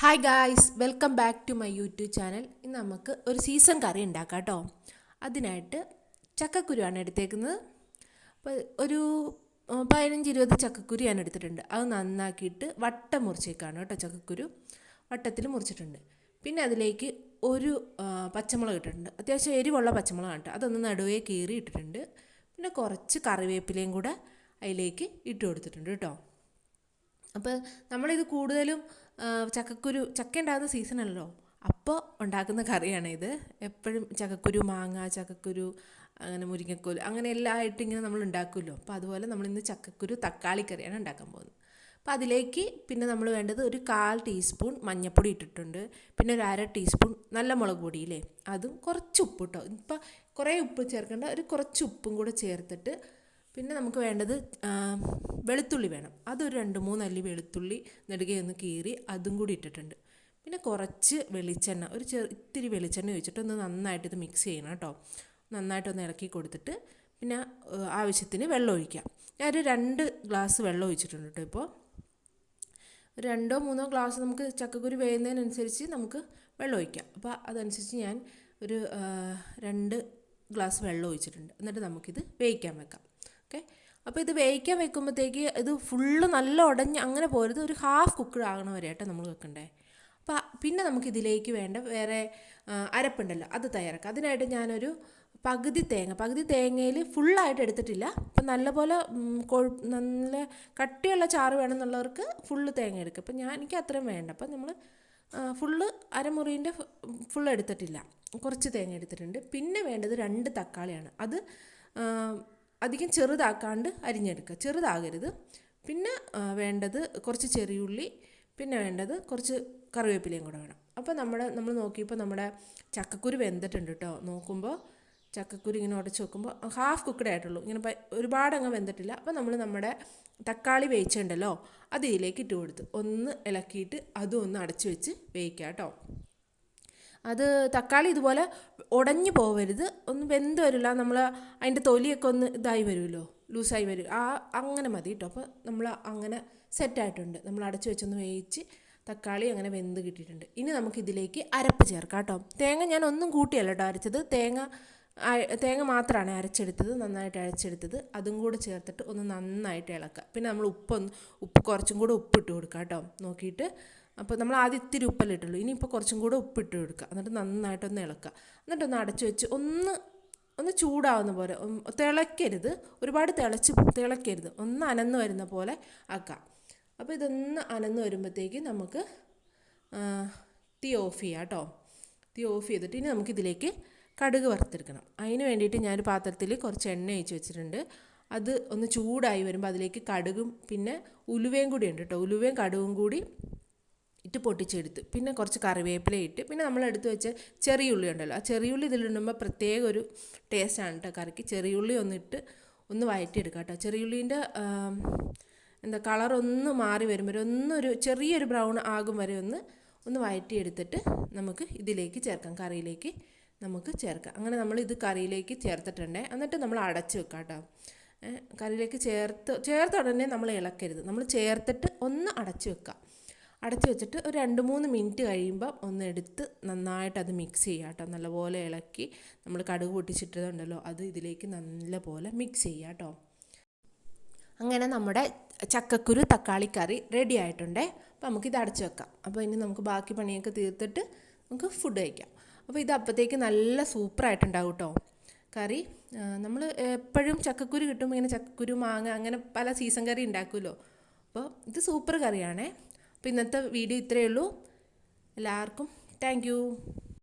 Hi guys, welcome back to my YouTube channel. ഇന്ന് നമുക്ക് ഒരു സീസൺ കറി ഉണ്ടാക്കാം കേട്ടോ. അതിനായിട്ട് ചക്കക്കുരുവാണ് എടുത്തേക്കുന്നത്. അപ്പോൾ ഒരു 15-20 ചക്കക്കുരു ഞാൻ എടുത്തിട്ടുണ്ട്. അത് നന്നാക്കിയിട്ട് വട്ടം മുറിച്ചേക്കാണ് കേട്ടോ. ചക്കക്കുരു വട്ടത്തിൽ മുറിച്ചിട്ടുണ്ട്. പിന്നെ അതിലേക്ക് ഒരു പച്ചമുളക് ഇട്ടിട്ടുണ്ട്. അത്യാവശ്യം എരിവുള്ള പച്ചമുളകാണ് കേട്ടോ. അതൊന്ന് നടുവേ കീറി ഇട്ടിട്ടുണ്ട്. പിന്നെ കുറച്ച് കറിവേപ്പിലയും കൂടെ അതിലേക്ക് ഇട്ട് കൊടുത്തിട്ടുണ്ട് കേട്ടോ. അപ്പോൾ നമ്മളിത് കൂടുതലും ചക്ക ഉണ്ടാകുന്ന സീസണല്ലോ, അപ്പോൾ ഉണ്ടാക്കുന്ന കറിയാണ് ഇത്. എപ്പോഴും ചക്കക്കുരു, മാങ്ങ, ചക്കക്കുരു, അങ്ങനെ മുരിങ്ങക്കോല്, അങ്ങനെ എല്ലാം ആയിട്ട് ഇങ്ങനെ നമ്മൾ ഉണ്ടാക്കുമല്ലോ. അപ്പോൾ അതുപോലെ നമ്മളിന്ന് ചക്കക്കുരു തക്കാളി കറിയാണ് ഉണ്ടാക്കാൻ പോകുന്നത്. അപ്പോൾ അതിലേക്ക് പിന്നെ നമ്മൾ വേണ്ടത് ഒരു 1/4 ടീസ്പൂൺ മഞ്ഞൾപ്പൊടി ഇട്ടിട്ടുണ്ട്. പിന്നെ ഒരു 1/2 ടീസ്പൂൺ നല്ല മുളക് പൊടിയില്ലേ, അതും കുറച്ച് ഉപ്പ് കേട്ടോ. ഇപ്പോൾ കുറേ ഉപ്പ് ചേർക്കേണ്ട, ഒരു കുറച്ച് ഉപ്പും കൂടെ ചേർത്തിട്ട് പിന്നെ നമുക്ക് വേണ്ടത് വെളുത്തുള്ളി വേണം. അതൊരു 2-3 അല്ലി വെളുത്തുള്ളി നെടുകയൊന്ന് കീറി അതും കൂടി ഇട്ടിട്ടുണ്ട്. പിന്നെ കുറച്ച് വെളിച്ചെണ്ണ, ഒരു ഇത്തിരി വെളിച്ചെണ്ണ ഒഴിച്ചിട്ട് ഒന്ന് നന്നായിട്ട് ഇത് മിക്സ് ചെയ്യണം കേട്ടോ. നന്നായിട്ടൊന്ന് ഇളക്കി കൊടുത്തിട്ട് പിന്നെ ആവശ്യത്തിന് വെള്ളം ഒഴിക്കാം. ഞാനൊരു 2 ഗ്ലാസ് വെള്ളം ഒഴിച്ചിട്ടുണ്ട് കേട്ടോ. ഇപ്പോൾ 2-3 ഗ്ലാസ് നമുക്ക് ചക്കക്കുരു വേവുന്നതിനനുസരിച്ച് നമുക്ക് വെള്ളം ഒഴിക്കാം. അപ്പോൾ അതനുസരിച്ച് ഞാൻ ഒരു 2 ഗ്ലാസ് വെള്ളം ഒഴിച്ചിട്ടുണ്ട്. എന്നിട്ട് നമുക്കിത് വേവിക്കാൻ വെക്കാം. ഓക്കെ. അപ്പോൾ ഇത് വേവിക്കാൻ വെക്കുമ്പോഴത്തേക്ക് ഇത് ഫുള്ള് നല്ല ഉടഞ്ഞ് അങ്ങനെ പോരുത്, ഒരു ഹാഫ് കുക്ക്ഡ് ആകണ വരെ ആയിട്ട് നമ്മൾ വെക്കണ്ടേ. അപ്പോൾ പിന്നെ നമുക്കിതിലേക്ക് വേണ്ട വേറെ അരപ്പുണ്ടല്ലോ, അത് തയ്യാറാക്കാം. അതിനായിട്ട് ഞാനൊരു പകുതി തേങ്ങയിൽ ഫുള്ളായിട്ട് എടുത്തിട്ടില്ല. അപ്പം നല്ലപോലെ നല്ല കട്ടിയുള്ള ചാറ് വേണമെന്നുള്ളവർക്ക് ഫുള്ള് തേങ്ങ എടുക്കുക. അപ്പം എനിക്ക് അത്രയും വേണ്ട. അപ്പം നമ്മൾ ഫുള്ള് അരമുറീൻ്റെ ഫുള്ള് എടുത്തിട്ടില്ല, കുറച്ച് തേങ്ങ എടുത്തിട്ടുണ്ട്. പിന്നെ വേണ്ടത് 2 തക്കാളിയാണ്. അത് അധികം ചെറുതാക്കാണ്ട് അരിഞ്ഞെടുക്കുക, ചെറുതാകരുത്. പിന്നെ വേണ്ടത് കുറച്ച് ചെറിയുള്ളി, പിന്നെ വേണ്ടത് കുറച്ച് കറിവേപ്പിലയും കൂടെ വേണം. അപ്പോൾ നമ്മൾ നോക്കിയപ്പോൾ നമ്മുടെ ചക്കക്കുരു വെന്തിട്ടുണ്ട് കേട്ടോ. നോക്കുമ്പോൾ ചക്കക്കുരു ഇങ്ങനെ ഉടച്ച് വെക്കുമ്പോൾ ഹാഫ് കുക്ക്ഡ് ആയിട്ടുള്ളൂ, ഇങ്ങനെ ഒരുപാട് അങ്ങ് വെന്തിട്ടില്ല. അപ്പോൾ നമ്മുടെ തക്കാളി വേവിച്ചിട്ടുണ്ടല്ലോ, അത് ഇതിലേക്ക് ഇട്ട് കൊടുത്ത് ഒന്ന് ഇളക്കിയിട്ട് അതും ഒന്ന് അടച്ചു വെച്ച് വേവിക്കുക കേട്ടോ. അത് തക്കാളി ഇതുപോലെ ഉടഞ്ഞു പോവരുത്, ഒന്ന് വെന്ത് വരില്ല. നമ്മൾ അതിൻ്റെ തൊലിയൊക്കെ ഒന്ന് ഇതായി വരുമല്ലോ, ലൂസായി വരും, അങ്ങനെ മതി കേട്ടോ. അപ്പോൾ നമ്മൾ അങ്ങനെ സെറ്റായിട്ടുണ്ട്. നമ്മൾ അടച്ചു വെച്ചൊന്ന് വേവിച്ച് തക്കാളി അങ്ങനെ വെന്ത് കിട്ടിയിട്ടുണ്ട്. ഇനി നമുക്കിതിലേക്ക് അരപ്പ് ചേർക്കാം കേട്ടോ. തേങ്ങ ഞാൻ ഒന്നും കൂട്ടിയല്ല കേട്ടോ അരച്ചത്, തേങ്ങ മാത്രമാണ് അരച്ചെടുത്തത്, നന്നായിട്ട് അരച്ചെടുത്തത്. അതും കൂടെ ചേർത്തിട്ട് ഒന്ന് നന്നായിട്ട് ഇളക്കുക. പിന്നെ നമ്മൾ ഉപ്പ് കുറച്ചും കൂടെ ഉപ്പിട്ട് കൊടുക്കുക കേട്ടോ നോക്കിയിട്ട്. അപ്പോൾ നമ്മൾ ആദ്യം ഇത്തിരി ഉപ്പല്ലേ ഇട്ടുള്ളൂ, ഇനിയിപ്പോൾ കുറച്ചും കൂടെ ഉപ്പിട്ട് കൊടുക്കുക. എന്നിട്ട് നന്നായിട്ടൊന്ന് ഇളക്കുക. എന്നിട്ടൊന്ന് അടച്ചു വെച്ച് ഒന്ന് ചൂടാവുന്ന പോലെ, തിളയ്ക്കരുത്, ഒരുപാട് തിളയ്ക്കരുത്, ഒന്ന് അനന്ന് വരുന്ന പോലെ ആക്കാം. അപ്പോൾ ഇതൊന്ന് അനന്ന് വരുമ്പോഴത്തേക്ക് നമുക്ക് തീ ഓഫ് ചെയ്യാം കേട്ടോ. തീ ഓഫ് ചെയ്തിട്ട് ഇനി നമുക്കിതിലേക്ക് കടുക് വറുത്തെടുക്കണം. അതിന് വേണ്ടിയിട്ട് ഞാനൊരു പാത്രത്തിൽ കുറച്ച് എണ്ണ ഒഴിച്ച് വെച്ചിട്ടുണ്ട്. അത് ഒന്ന് ചൂടായി വരുമ്പോൾ അതിലേക്ക് കടുകും പിന്നെ ഉലുവയും കൂടി ഉണ്ട് കേട്ടോ. ഉലുവയും കടുകും കൂടി ഇട്ട് പൊട്ടിച്ചെടുത്ത് പിന്നെ കുറച്ച് കറിവേപ്പില ഇട്ട് പിന്നെ നമ്മൾ എടുത്ത് വെച്ച ചെറിയുള്ളി ഉണ്ടല്ലോ, ആ ചെറിയുള്ളി ഇതിലിടുമ്പോൾ പ്രത്യേക ഒരു ടേസ്റ്റാണ് കേട്ടോ കറിക്ക്. ചെറിയുള്ളി ഒന്ന് വഴറ്റിയെടുക്കാം കേട്ടോ. ചെറിയുള്ളീൻ്റെ കളറൊന്ന് മാറി വരുമ്പോൾ ഒരു ചെറിയൊരു ബ്രൗൺ ആകും വരെ ഒന്ന് വഴറ്റിയെടുത്തിട്ട് നമുക്ക് ഇതിലേക്ക് ചേർക്കാം, കറിയിലേക്ക് നമുക്ക് ചേർക്കാം. അങ്ങനെ നമ്മൾ ഇത് കറിയിലേക്ക് ചേർത്തിട്ടുണ്ടേ. എന്നിട്ട് നമ്മൾ അടച്ച് വെക്കാം കേട്ടോ. കറിയിലേക്ക് ചേർത്ത ഉടനെ നമ്മൾ ഇളക്കരുത്, നമ്മൾ ചേർത്തിട്ട് ഒന്ന് അടച്ച് വെക്കാം. അടച്ച് വെച്ചിട്ട് ഒരു 2-3 മിനിറ്റ് കഴിയുമ്പോൾ ഒന്ന് എടുത്ത് നന്നായിട്ട് അത് മിക്സ് ചെയ്യുക കേട്ടോ. നല്ലപോലെ ഇളക്കി നമ്മൾ കടുക് പൊട്ടിച്ചിട്ടതുണ്ടല്ലോ, അത് ഇതിലേക്ക് നല്ലപോലെ മിക്സ് ചെയ്യുക കേട്ടോ. അങ്ങനെ നമ്മുടെ ചക്കക്കുരു തക്കാളി കറി റെഡി ആയിട്ടുണ്ടേ. അപ്പോൾ നമുക്കിത് അടച്ച് വെക്കാം. അപ്പോൾ ഇനി നമുക്ക് ബാക്കി പണിയൊക്കെ തീർത്തിട്ട് നമുക്ക് ഫുഡ് കഴിക്കാം. അപ്പോൾ ഇത് അപ്പോഴത്തേക്ക് നല്ല സൂപ്പറായിട്ടുണ്ടാവും കേട്ടോ കറി. നമ്മൾ എപ്പോഴും ചക്കക്കുരു കിട്ടുമ്പോൾ ഇങ്ങനെ ചക്കക്കുരു, മാങ്ങ, അങ്ങനെ പല സീസൺ കറി ഉണ്ടാക്കുമല്ലോ. അപ്പോൾ ഇത് സൂപ്പർ കറിയാണേ. അപ്പോൾ ഇന്നത്തെ വീഡിയോ ഇത്രയേ ഉള്ളൂ. എല്ലാവർക്കും താങ്ക് യു.